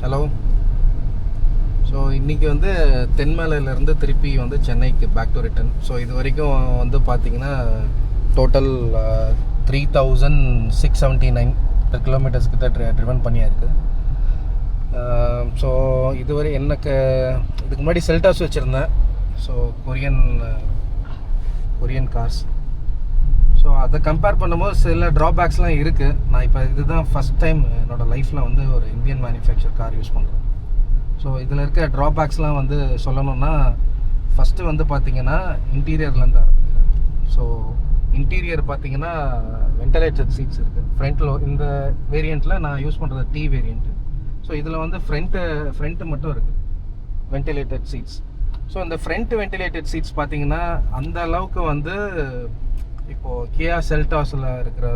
Hello. So இன்றைக்கி வந்து தென்மலையிலேருந்து திருப்பி வந்து சென்னைக்கு பேக் டு ரிட்டன். ஸோ இது வரைக்கும் வந்து பார்த்திங்கன்னா டோட்டல் 3679 கிலோமீட்டர்ஸ் கிட்ட ட்ரிவன் பண்ணியாயிருக்கு. ஸோ இதுவரை எனக்கு இதுக்கு முன்னாடி செல்டாஸ் வச்சுருந்தேன். So Korean cars. ஸோ அதை கம்பேர் பண்ணும்போது சில ட்ராபேக்ஸ்லாம் இருக்குது. நான் இப்போ இதுதான் ஃபஸ்ட் டைம் என்னோடய லைஃப்பில் வந்து ஒரு இந்தியன் மேனுஃபேக்சர் கார் யூஸ் பண்ணுறேன். ஸோ இதில் இருக்க ட்ராபேக்ஸ்லாம் வந்து சொல்லணுன்னா, ஃபஸ்ட்டு வந்து பார்த்திங்கன்னா இன்டீரியர்லேருந்து ஆரம்பிக்கிறேன். ஸோ இன்டீரியர் பார்த்திங்கன்னா வென்டிலேட்டட் சீட்ஸ் இருக்குது ஃப்ரண்ட்டில். இந்த வேரியண்ட்டில் நான் யூஸ் பண்ணுறது டி வேரியண்ட்டு. ஸோ இதில் வந்து ஃப்ரண்ட்டு மட்டும் இருக்குது வென்டிலேட்டட் சீட்ஸ். ஸோ இந்த ஃப்ரண்ட் வென்டிலேட்டட் சீட்ஸ் பார்த்திங்கன்னா அந்த அளவுக்கு வந்து இப்போது கியா செல்டாஸில் இருக்கிற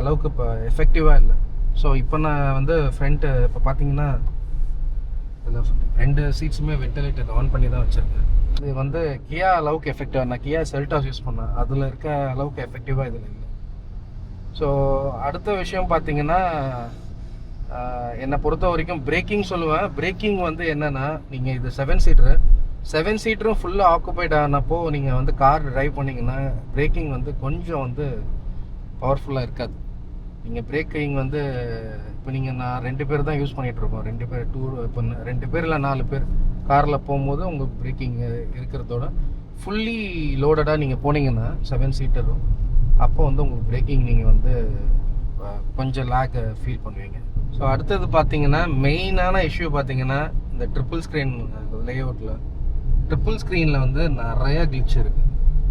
அளவுக்கு இப்போ எஃபெக்டிவாக இல்லை. ஸோ இப்போ நான் வந்து ஃப்ரண்ட்டு இப்போ பார்த்தீங்கன்னா இதில் 2 சீட்ஸுமே வென்டிலேட்டர் ஆன் பண்ணி தான் வச்சுருக்கேன். இது வந்து கியா அளவுக்கு எஃபெக்டிவாக, நான் கியா செல்டாஸ் யூஸ் பண்ணேன், அதில் இருக்க அளவுக்கு எஃபெக்டிவாக இதில் இல்லை. ஸோ அடுத்த விஷயம் பார்த்தீங்கன்னா, என்னை பொறுத்த வரைக்கும் பிரேக்கிங் சொல்லுவேன். பிரேக்கிங் வந்து என்னென்னா, நீங்கள் இது 7 சீட்டரும் ஃபுல்லாக ஆக்குபைட் ஆனப்போ நீங்கள் வந்து கார் ட்ரைவ் பண்ணிங்கன்னா பிரேக்கிங் வந்து கொஞ்சம் வந்து பவர்ஃபுல்லாக இருக்காது. நீங்கள் பிரேக்கிங் வந்து இப்போ நான் 2 பேர் தான் யூஸ் பண்ணிகிட்ருக்கோம். 2 பேர் இப்போ 2 பேர் இல்லை 4 பேர் காரில் போகும்போது உங்களுக்கு பிரேக்கிங் இருக்கிறதோட ஃபுல்லி லோடடாக நீங்கள் போனீங்கன்னா 7 சீட்டரும், அப்போ வந்து உங்களுக்கு பிரேக்கிங் நீங்கள் வந்து கொஞ்சம் லேக் ஃபீல் பண்ணுவீங்க. ஸோ அடுத்தது பார்த்தீங்கன்னா மெயினான இஷ்யூ பார்த்தீங்கன்னா இந்த ட்ரிபிள் ஸ்க்ரீன் லேஅவுட்டில். ட்ரிபிள் ஸ்க்ரீனில் வந்து நிறைய கிளிச் இருக்குது.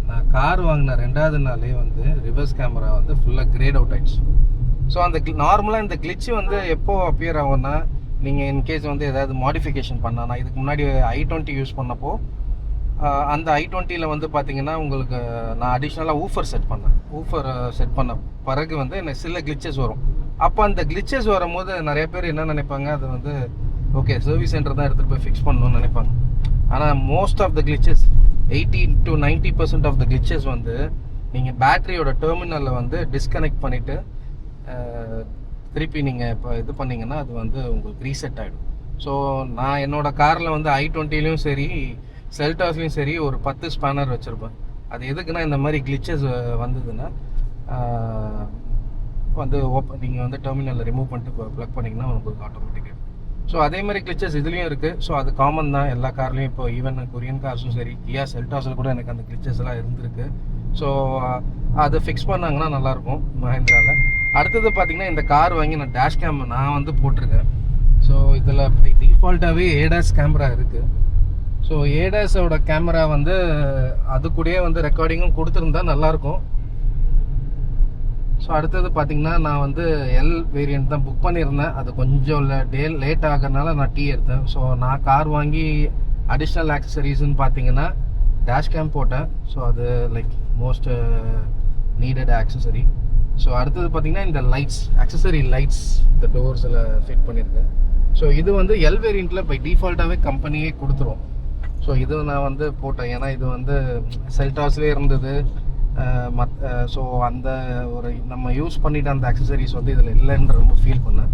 நான் கார் வாங்கின 2வது நாளே வந்து ரிவர்ஸ் கேமரா வந்து ஃபுல்லாக கிரேட் அவுட் ஆகிடுச்சு. ஸோ அந்த நார்மலாக இந்த கிளிச்சு வந்து எப்போ அப்பியர் ஆகும்னா, நீங்கள் இன்கேஸ் வந்து ஏதாவது மாடிஃபிகேஷன் பண்ணால், நான் இதுக்கு முன்னாடி i20 யூஸ் பண்ணப்போ அந்த i20யில் வந்து பார்த்தீங்கன்னா உங்களுக்கு நான் அடிஷ்னலாக ஊஃபர் செட் பண்ண பிறகு வந்து எனக்கு சில கிளிச்சஸ் வரும். அப்போ அந்த கிளிச்சஸ் வரும்போது நிறைய பேர் என்ன நினைப்பாங்க, அது வந்து ஓகே சர்வீஸ் சென்டர் தான் எடுத்துகிட்டு போய் ஃபிக்ஸ் பண்ணணும்னு நினைப்பாங்க. ஆனால் most of the glitches 80 to 90% of the glitches வந்து நீங்கள் பேட்டரியோட டெர்மினலில் வந்து டிஸ்கனெக்ட் பண்ணிவிட்டு திருப்பி நீங்கள் இப்போ இது பண்ணிங்கன்னா அது வந்து உங்களுக்கு ரீசெட் ஆகிடும். ஸோ நான் என்னோடய காரில் வந்து i20லையும் சரி செல்டாஸ்லையும் சரி ஒரு 10 ஸ்பேனர் வச்சுருப்பேன். அது எதுக்குன்னா, இந்த மாதிரி கிளிச்சஸ் வந்ததுன்னா வந்து நீங்கள் வந்து டெர்மினலில் ரிமூவ் பண்ணிட்டு ப்ளக் பண்ணிங்கன்னா உங்களுக்கு ஆட்டோமேட்டிக்காக. ஸோ அதே மாதிரி கிளிச்சஸ் இதுலேயும் இருக்குது. ஸோ அது காமன் தான் எல்லா கார்லேயும். இப்போ ஈவன் கொரியன் கார்ஸும் சரி கியா செல்டாஸில் கூட எனக்கு அந்த கிளிச்சஸ் எல்லாம் இருந்திருக்கு. ஸோ அதை ஃபிக்ஸ் பண்ணாங்கன்னா நல்லாயிருக்கும் மஹேந்திராவில். அடுத்தது பார்த்திங்கன்னா, இந்த கார் வாங்கி நான் டேஷ் கேம் நான் வந்து போட்டிருக்கேன். ஸோ இதில் டிஃபால்ட்டாகவே ஏடாஸ் கேமரா இருக்குது. ஸோ ஏடாஸோட கேமரா வந்து அது கூடயே வந்து ரெக்கார்டிங்கும் கொடுத்துருந்தா நல்லாயிருக்கும். ஸோ அடுத்தது பார்த்திங்கன்னா, நான் வந்து எல் வேரியண்ட் தான் புக் பண்ணியிருந்தேன். அது கொஞ்சம் லேட் ஆகிறதுனால நான் டி எடுத்தேன். ஸோ நான் கார் வாங்கி அடிஷ்னல் ஆக்சசரிஸ்ன்னு பார்த்தீங்கன்னா டேஷ் கேம் போட்டேன். ஸோ அது like most needed accessory. So அடுத்தது பார்த்திங்கன்னா, இந்த ஆக்சசரி லைட்ஸ் இந்த டோர்ஸில் ஃபிட் பண்ணியிருக்கேன். ஸோ இது வந்து எல் வேரியண்ட்டில் பை டிஃபால்ட்டாகவே கம்பெனியே கொடுத்துரும். ஸோ இது நான் வந்து போட்டேன், ஏன்னா இது வந்து செல்டாஸ்லேயே இருந்தது. ஸோ அந்த ஒரு நம்ம யூஸ் பண்ணிவிட்டு அந்த ஆக்சசரிஸ் வந்து இதில் இல்லைன்ற ரொம்ப ஃபீல் பண்ணேன்.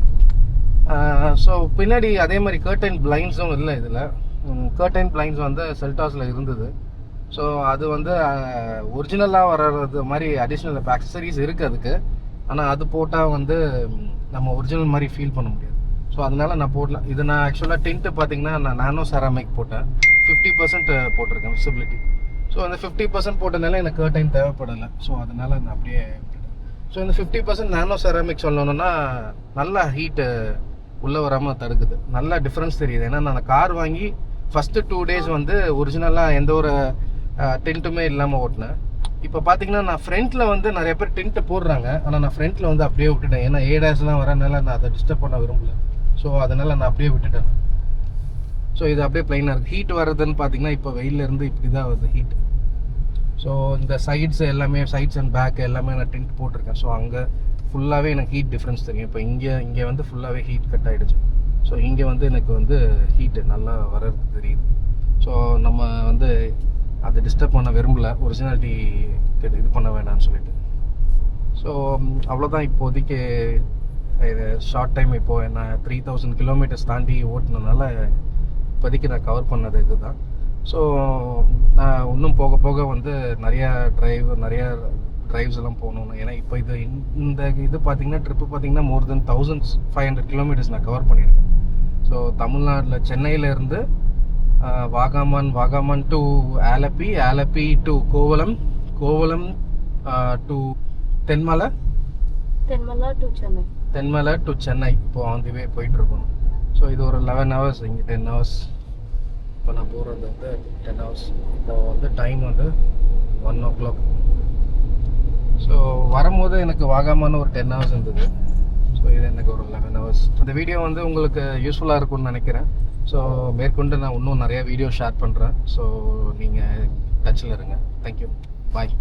ஸோ பின்னாடி அதே மாதிரி கர்டைன் பிளைண்ட்ஸும் இல்லை. இதில் கர்டைன் பிளைண்ட்ஸ் வந்து செல்டாஸில் இருந்தது. ஸோ அது வந்து ஒரிஜினலாக வர்றது மாதிரி அடிஷ்னல் இப்போ ஆக்சசரிஸ் இருக்குது அதுக்கு. ஆனால் அது போட்டால் வந்து நம்ம ஒரிஜினல் மாதிரி ஃபீல் பண்ண முடியாது. ஸோ அதனால் நான் போடல. இது நான் ஆக்சுவலாக டின்ட்டு பார்த்திங்கன்னா நான் நானோ செராமிக் போட்டேன். 50% போட்டிருக்கேன் விசிபிலிட்டி. ஸோ அந்த 50% போட்டதுனால எனக்கு கர்டைன் தேவைப்படலை. ஸோ அதனால் நான் அப்படியே விட்டுட்டேன். ஸோ இந்த 50% நானோ செராமிக் சொல்லணுன்னா நல்லா ஹீட்டு உள்ளே வராமல் தடுக்குது. நல்லா டிஃப்ரென்ஸ் தெரியுது. ஏன்னா நான் கார் வாங்கி ஃபஸ்ட்டு 2 days வந்து ஒரிஜினலாக எந்த ஒரு டின்ட்டுமே இல்லாமல் ஓட்டினேன். இப்போ பார்த்தீங்கன்னா நான் ஃப்ரண்ட்டில் வந்து நிறைய பேர் டின்ட்டு போடுறாங்க. ஆனால் நான் ஃப்ரண்ட்டில் வந்து அப்படியே விட்டுட்டேன். ஏன்னா ஏடாஸ்லாம் வரனால நான் அதை டிஸ்டர்ப் பண்ண விரும்பல. ஸோ அதனால் நான் அப்படியே விட்டுட்டேன். ஸோ இது அப்படியே ப்ளைனாக இருக்குது. ஹீட் வர்றதுன்னு பார்த்தீங்கன்னா இப்போ வெயிலேருந்து இப்படி தான் வருது ஹீட். ஸோ இந்த சைட்ஸ் அண்ட் பேக் எல்லாமே நான் டின்ட் போட்டிருக்கேன். ஸோ அங்கே ஃபுல்லாகவே எனக்கு ஹீட் டிஃப்ரென்ஸ் தெரியும். இப்போ இங்கே வந்து ஃபுல்லாகவே ஹீட் கட் ஆகிடுச்சு. ஸோ இங்கே வந்து எனக்கு வந்து ஹீட்டு நல்லா வர்றது தெரியுது. ஸோ நம்ம வந்து அதை டிஸ்டர்ப் பண்ண விரும்பல, ஒரிஜினாலிட்டி இது பண்ண வேணாம்னு சொல்லிட்டு. ஸோ அவ்வளோதான் இப்போதைக்கு ஷார்ட் டைம் இப்போது நான் 3000 கிலோமீட்டர்ஸ் தாண்டி ஓட்டினதுனால இப்போதைக்கு நான் கவர் பண்ணது இதுதான். ஸோ நான் இன்னும் போக போக வந்து நிறையா ட்ரைவ்ஸ் எல்லாம் போகணும். ஏன்னா இப்போ இந்த இது பார்த்தீங்கன்னா ட்ரிப்பு பார்த்தீங்கன்னா மோர் தென் 1500 கிலோமீட்டர்ஸ் நான் கவர் பண்ணியிருக்கேன். ஸோ தமிழ்நாட்டில் சென்னையிலேருந்து Vagamon to Alleppey to Kovalam to Thenmala to Chennai இப்போ ஆன் தி வே போயிட்டுருக்கணும். ஸோ இது ஒரு 11 ஹவர்ஸ், இங்கே 10 ஹவர்ஸ். இப்போ நான் போகிறது வந்து 10 ஹவர்ஸ். இப்போ வந்து டைம் வந்து 1 o'clock. ஸோ வரும்போது எனக்கு வாகாமான ஒரு 10 ஹவர்ஸ் இருந்தது. ஸோ இது எனக்கு ஒரு 11 ஹவர்ஸ். இந்த வீடியோ வந்து உங்களுக்கு யூஸ்ஃபுல்லாக இருக்கும்னு நினைக்கிறேன். ஸோ மேற்கொண்டு நான் இன்னும் நிறையா வீடியோ ஷேர் பண்ணுறேன். ஸோ நீங்கள் டச்சில் இருங்க. தேங்க்யூ, பாய்.